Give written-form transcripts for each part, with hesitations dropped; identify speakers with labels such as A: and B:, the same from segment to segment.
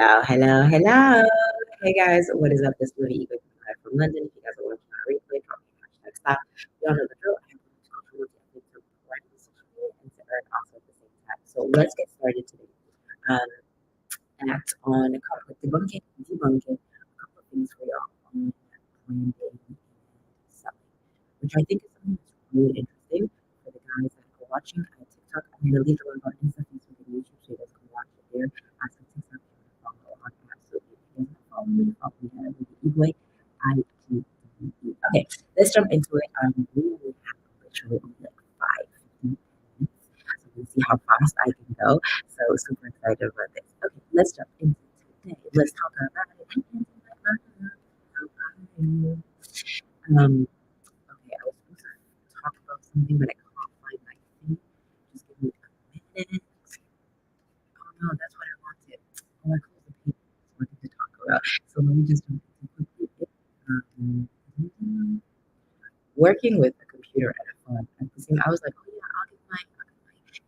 A: Hello, hello, hello. Hey guys, what is up? This is Livy Eagle live from London. If you guys are watching my replay, drop me a hashtag stop. Y'all know the drill. I have to cultural to brand socially and to earn also at the same time. So let's get started today. Um, act on a couple of debunking a couple of things for y'all on branding and selling, which I think is something that's really interesting for the guys that are watching on TikTok. I'm going to leave the link on Insta, Facebook, and YouTube so you guys can watch it there. As for TikTok, you can follow on absolutely. If you guys follow me at the Eagle. Okay, let's jump into it. We only have literally only like 5 minutes, so we'll see how fast I can go. So super excited about this. Okay, let's jump into today. Let's talk about it. Okay, I was supposed to talk about something, but I can't find my thing. Just give me a minute. Oh no, that's what I wanted. Oh, I closed the page. That's what I wanted to talk about. So let me just jump into quickly. Working with a computer at a fun. At the same, I was like, oh yeah, I'll get my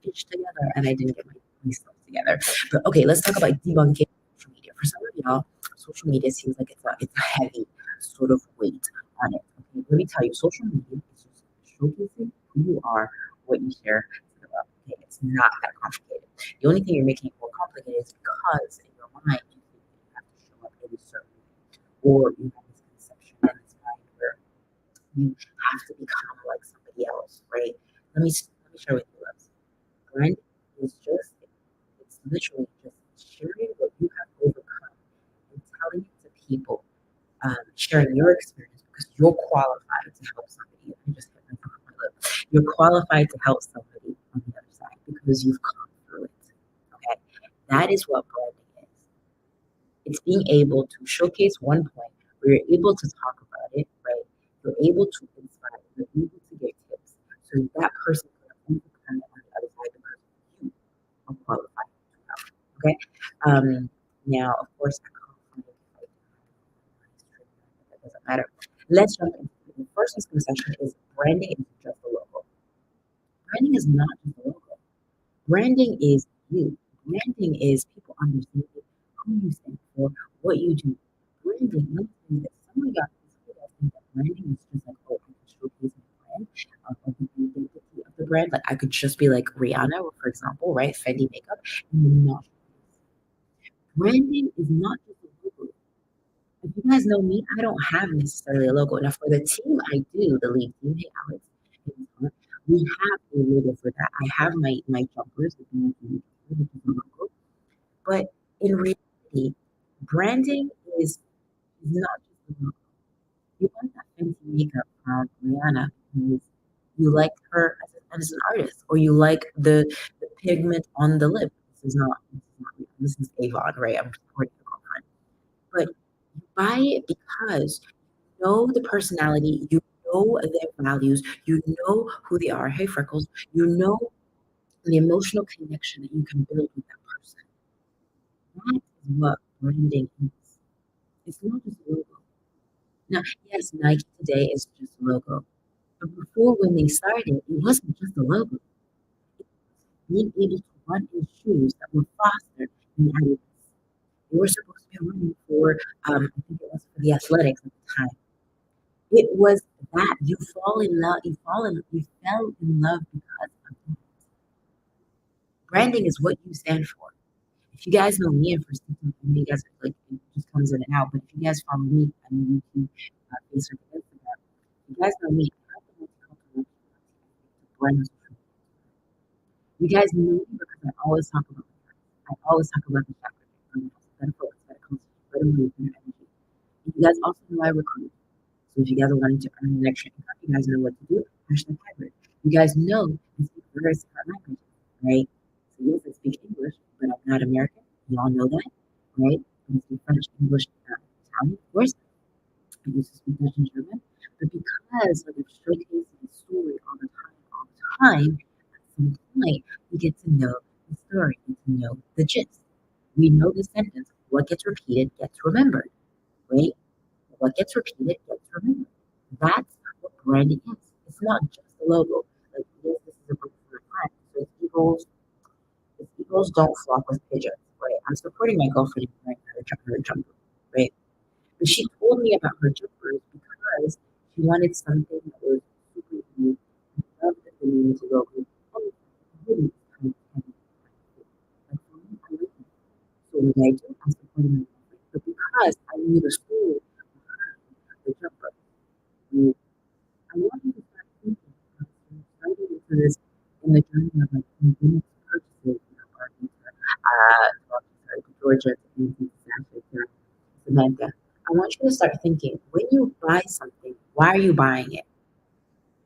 A: pitch together, and I didn't get my stuff together. But okay, let's talk about debunking social media. For some of y'all, social media seems like it's a heavy sort of weight on it. Okay, let me tell you, social media is just showcasing who you are, what you share. Okay, it's not that complicated. The only thing you're making it more complicated is because in your mind you think that you have to show up in a certain way, or you have this conception in this mind where you have to become like somebody else, right? Let me share with you, loves. Brand is just it's literally just sharing what you have overcome and telling it to people, sharing your experience because you're qualified to help somebody. I just hit myself on my lip. You're qualified to help somebody on the other side because you've come through it. Okay, that is what branding is. It's being able to showcase one point where you're able to talk about it, right? You're able to inspire, you're able to get tips. So that person can overcome it on the other side because you are qualified to help. Okay. Now, of course, I can't find it if I do have it on my screen, but that doesn't matter. Let's jump into it. The first misconception is branding is just a logo. Branding is not just a logo. Branding is you. Branding is people understanding who you stand for, what you do. Branding, let me tell you this. Some of y'all think that branding is just like, oh, I can showcase my brand of the identity of the brand. Like I could just be like Rihanna, for example, right? Fendi makeup, and you're not. Branding is not just a logo. If you guys know me, I don't have necessarily a logo. Now for the team, I do, the lead team, hey Alex, we have a logo for that. I have my jumpers, the BNP jumpers, which is a logo. But in reality, branding is not just a logo. You want that fancy makeup from Rihanna because you like her as an artist, or you like the pigment on the lip. This is not Rihanna, this is Avon, right? I'm supporting the girlfriend. But you buy it because you know the personality, you know their values, you know who they are. Hey, Freckles, you know the emotional connection that you can build with that person. That is what branding is. It's not just a logo. Now, yes, Nike today is just a logo. But before, when they started, it wasn't just a logo. It was being able to run in shoes that were faster than Adidas. They were supposed to be running for, I think it was for the athletics at the time. It was that you fell in love because of that. Branding is what you stand for. If you guys know me, and for something, you guys like it just comes in and out. But if you guys follow me on YouTube, Facebook, and Instagram, you guys know me. I have the multicultural brand. You guys know me because I always talk about my friends. I always talk about the chapter, better focus, better culture, better mood, better energy. And you guys also know I recruit. So if you guys are wanting to earn an extra income, you guys know what to do. Hashtag hybrid. You guys know I speak various different languages, right? So yes, I speak English, but I'm not American. You all know that, right? I speak French, English, Italian, of course. I used to speak Dutch and German. But because like, I'm showcasing the story all the time, at some point, we get to know the story, get to know the gist. We know the sentence. What gets repeated gets remembered, right? What gets repeated gets remembered. That's what branding is. It's not just a logo. Like, yes, this is a book for a friend. So if eagles don't flock with pigeons, right? I'm supporting my girlfriend right her jumper, right? But she told me about her jumpers because she wanted something that was super unique. She loved the name to go with hoodies kind of heavy. Like for me, I like that. So what I do, I supported my boyfriend. But because I knew the story behind the jumper, and I want you to start thinking about starting into this in the journey of like convenience purchases, or well, sorry, Georgia and Samantha. I want you to start thinking when you buy something, why are you buying it?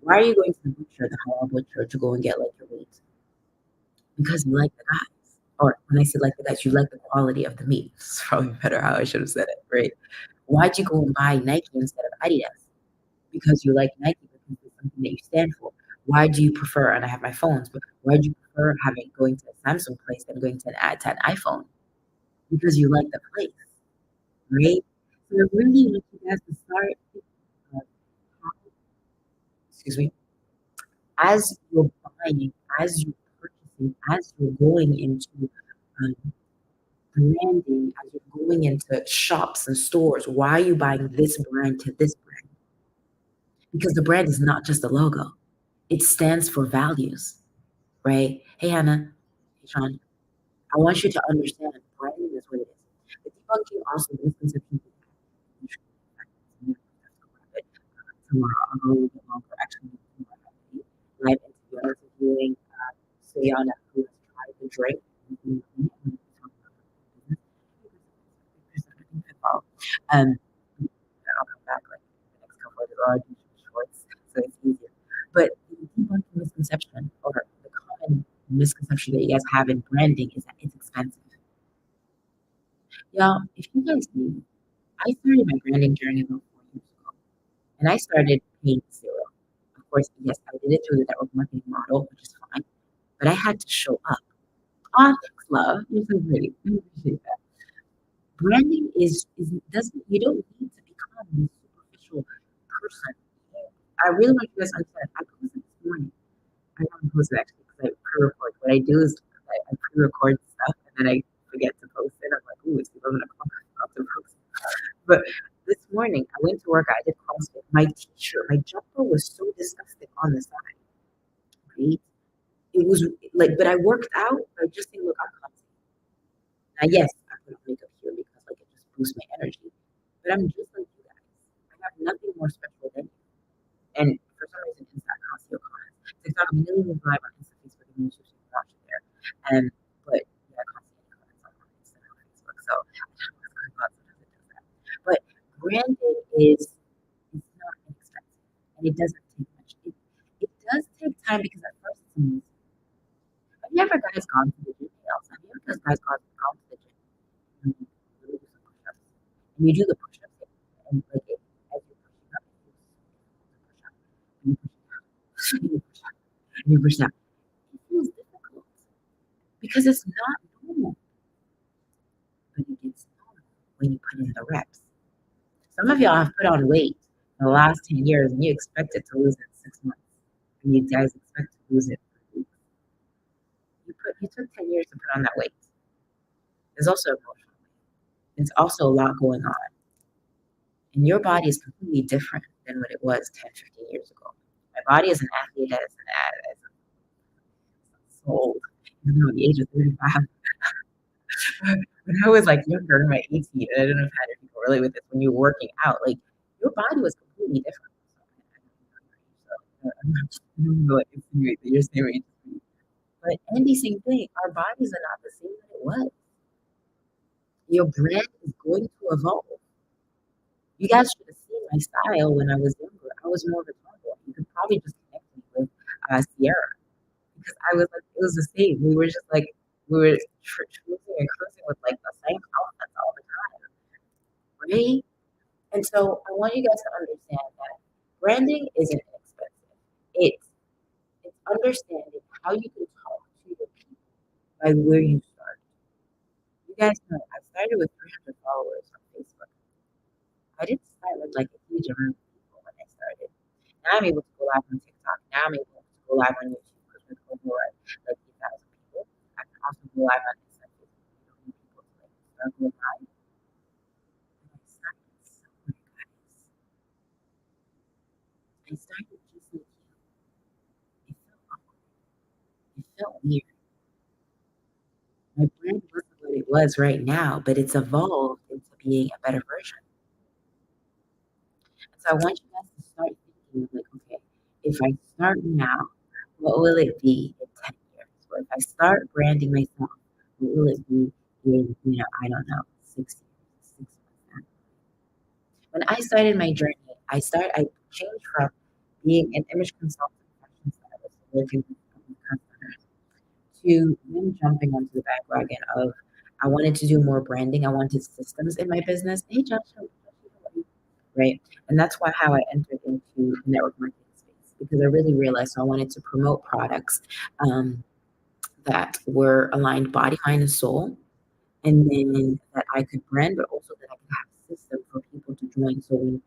A: Why are you going to the butcher, the halal butcher, to go and get like your meat? Because you like the guys. Or when I say like the guys, you like the quality of the meat. It's probably better how I should have said it, right? Why'd you go and buy Nike instead of Adidas? Because you like Nike because it's something that you stand for. Why do you prefer, and I have my phones, but why do you prefer having going to a Samsung place than going to an iPhone? Because you like the place, right? So I really want you guys to start thinking of how, excuse me, as you're buying, as you're purchasing, as you're going into um, branding, as you're going into shops and stores, why are you buying this brand to this brand? Because the brand is not just a logo, it stands for values, right? Hey, Hannah. Hey, Sean. I want you to understand branding is what it is. The debunking also misconceptions we have. Tomorrow, I'll go a little bit longer. Actually, tomorrow, live interviewing Sayana, who has tried the drink. Um, I'll come back like the next couple of days. I'll do shorts, so it's easier. But the debunking misconception, or the common misconception that you guys have in branding, is that it's expensive. Y'all, if you guys knew, I started my branding journey about 4 years ago, and I started paying zero. Of course, yes, I did it through the network marketing model, which is fine, but I had to show up. Oh, thanks, love. You're so pretty. I appreciate that. Branding is doesn't you don't need to become this superficial person. I really want you guys to understand. I posted this morning. I haven't posted actually because I pre-record. What I do is I pre-record stuff and then I forget to post it. I'm like, ooh, it's 11 o'clock. I'll have to post it. But this morning I went to work. I did CrossFit. My t-shirt, my jumper was so disgusting on the side. Right? It was like, but I worked out. I just think, look, I'm clumsy. Now, yes, I put on makeup here because like it just boosts my energy. But I'm just like you guys. I have nothing more special than you. And for some reason, Insta, I can't see your comments. TikTok, a million live on Insta, Facebook, and YouTube, so you can watch it there. And but yeah, I can't see any comments on Insta or Facebook. So I don't know what's going on. Sometimes it does that. But branding is not inexpensive, and it doesn't take much. It does take time because at first it's amazing. Have you ever guys gone to the gym? Have you ever guys gone to the gym and you really do some push-ups? And you do the push-ups and like it, as you're pushing up, it feels so difficult to push up. And you push up, and you push up, and you push up. It feels difficult because it's not normal, but it gets normal when you put in the reps. Some of y'all have put on weight in the last 10 years and you expected to lose it in 6 months. And you guys expect to lose it in weeks. You took 10 years to put on that weight. There's also emotional weight. There's also a lot going on. And your body is completely different than what it was 10, 15 years ago. My body is an athlete that is so old, even though at the age of 35. When I was like younger, in my 18, and I don't know if people relate with this, when you're working out, like your body was completely different. So I don't know what insinuate that you're saying. But Andy, same thing. Our bodies are not the same that it was. Your brand is going to evolve. You guys should have seen my style when I was younger. I was more of a tomboy. You could probably just connect me with Sierra because I was like, it was the same. We were just like, we were cruising and cruising with like the same outfits all the time, right? And so I want you guys to understand that branding isn't inexpensive. It's understanding how you can talk to your people by where you start. You guys know I started with 300 followers on Facebook. I didn't start with like a huge amount of people when I started. Now I'm able to go live on TikTok. Now I'm able to go live on YouTube because with over like 8,000 people. I can also go live on Instagram. You don't need people to like start going live. was right now, but it's evolved into being a better version. So I want you guys to start thinking like, okay, if I start now, what will it be in 10 years? Or if I start branding myself, what will it be in, I don't know, 6 years, 6 months? When I started my journey, I changed from being an image consultant, fashion stylist, working with customers, to then jumping onto the bandwagon of I wanted to do more branding. I wanted systems in my business. Hey, Joshua, right? And that's why how I entered into the network marketing space because I really realized I wanted to promote products um, that were aligned body, mind, and soul, and then that I could brand, but also that I could have a system for people to join. So when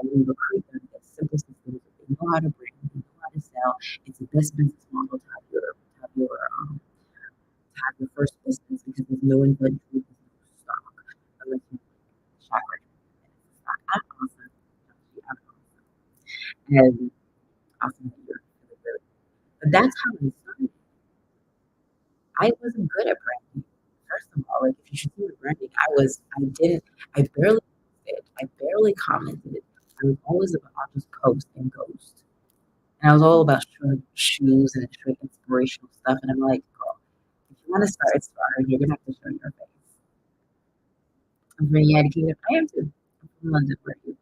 A: we recruit them, it's simple systems. They know how to brand, they know how to sell. It's the best business model to have your first business because there's no inventory, there's no stock unless you track record. And it's not awesome. I'm awesome. And awesome that you're really, really. But that's how I started. I wasn't good at branding. First of all, like if you should see the branding, I barely posted, I barely commented. I was always about I'll just post and ghost. And I was all about showing shoes and showing inspirational stuff. And I'm like, girl, if you want to start inspiring, you're gonna have to show your face. I'm from the United Kingdom. I am too. I'm from London, where are you?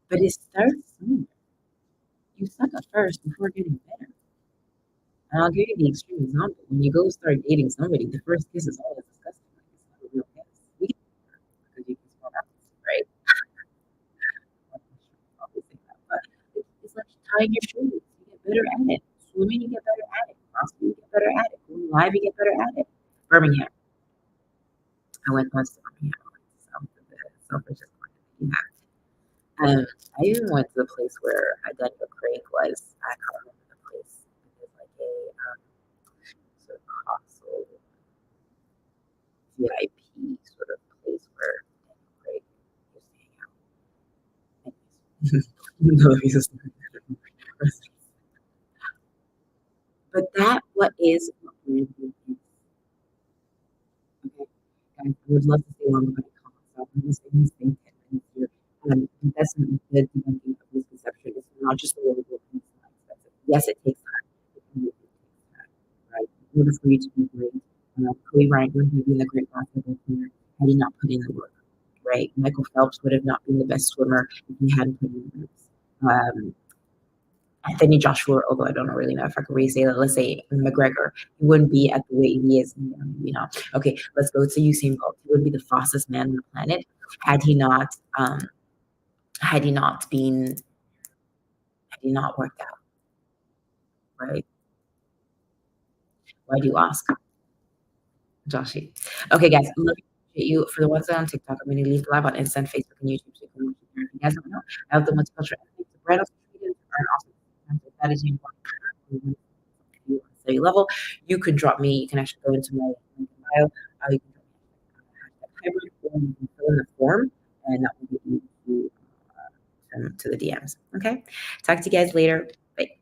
A: But it starts somewhere. You suck at first before getting better. And I'll give you the extreme example. When you go start dating somebody, the first kiss is always disgusting. Like it's not a real kiss. You get because you can smell that, right? Always say that. But it's like tying your shoes. You get better at it. Swimming, you get better at it. Crossfit, you get better at it. Going live, you get better at it. Birmingham. I went once to Birmingham. Selfish. Yeah. I even went to the place where Daniel Craig was. I can't remember the place. It was like a sort of castle VIP sort of place where Daniel Craig used to hang out. Anyways. No, he's just but that what is what branding is. Okay. Guys, I would love to stay longer, but I can't. So I'm just going to stay 10 minutes here. That's the debunking of misconception. It's not just a little bit of expensive. Yes, it takes time. It really takes time, right? In order for you to be great, Kobe Bryant wouldn't have been a great basketball player had he not put in the work, right? Michael Phelps would have not been the best swimmer if he hadn't put in the work. Um, Anthony Joshua, although I don't really know if I could really say that, let's say McGregor, he wouldn't be at the weight he is, Okay, let's go to Usain Bolt. He would be the fastest man on the planet had he not, um, had he not been, had he not worked out, right? Why do you ask, Joshy? Okay, guys, look at you. For the ones that are on TikTok, I'm going to leave live on Insta, Facebook, and YouTube. So you can watch it there. If you guys don't know, I have the multicultural ethnic, the brand of Sweden, and also that is important. Study level, you could drop me. You can actually go into my link in bio. You can drop me hybrid, or you can fill in the form, and that will get you to the DMs. Okay. Talk to you guys later. Bye.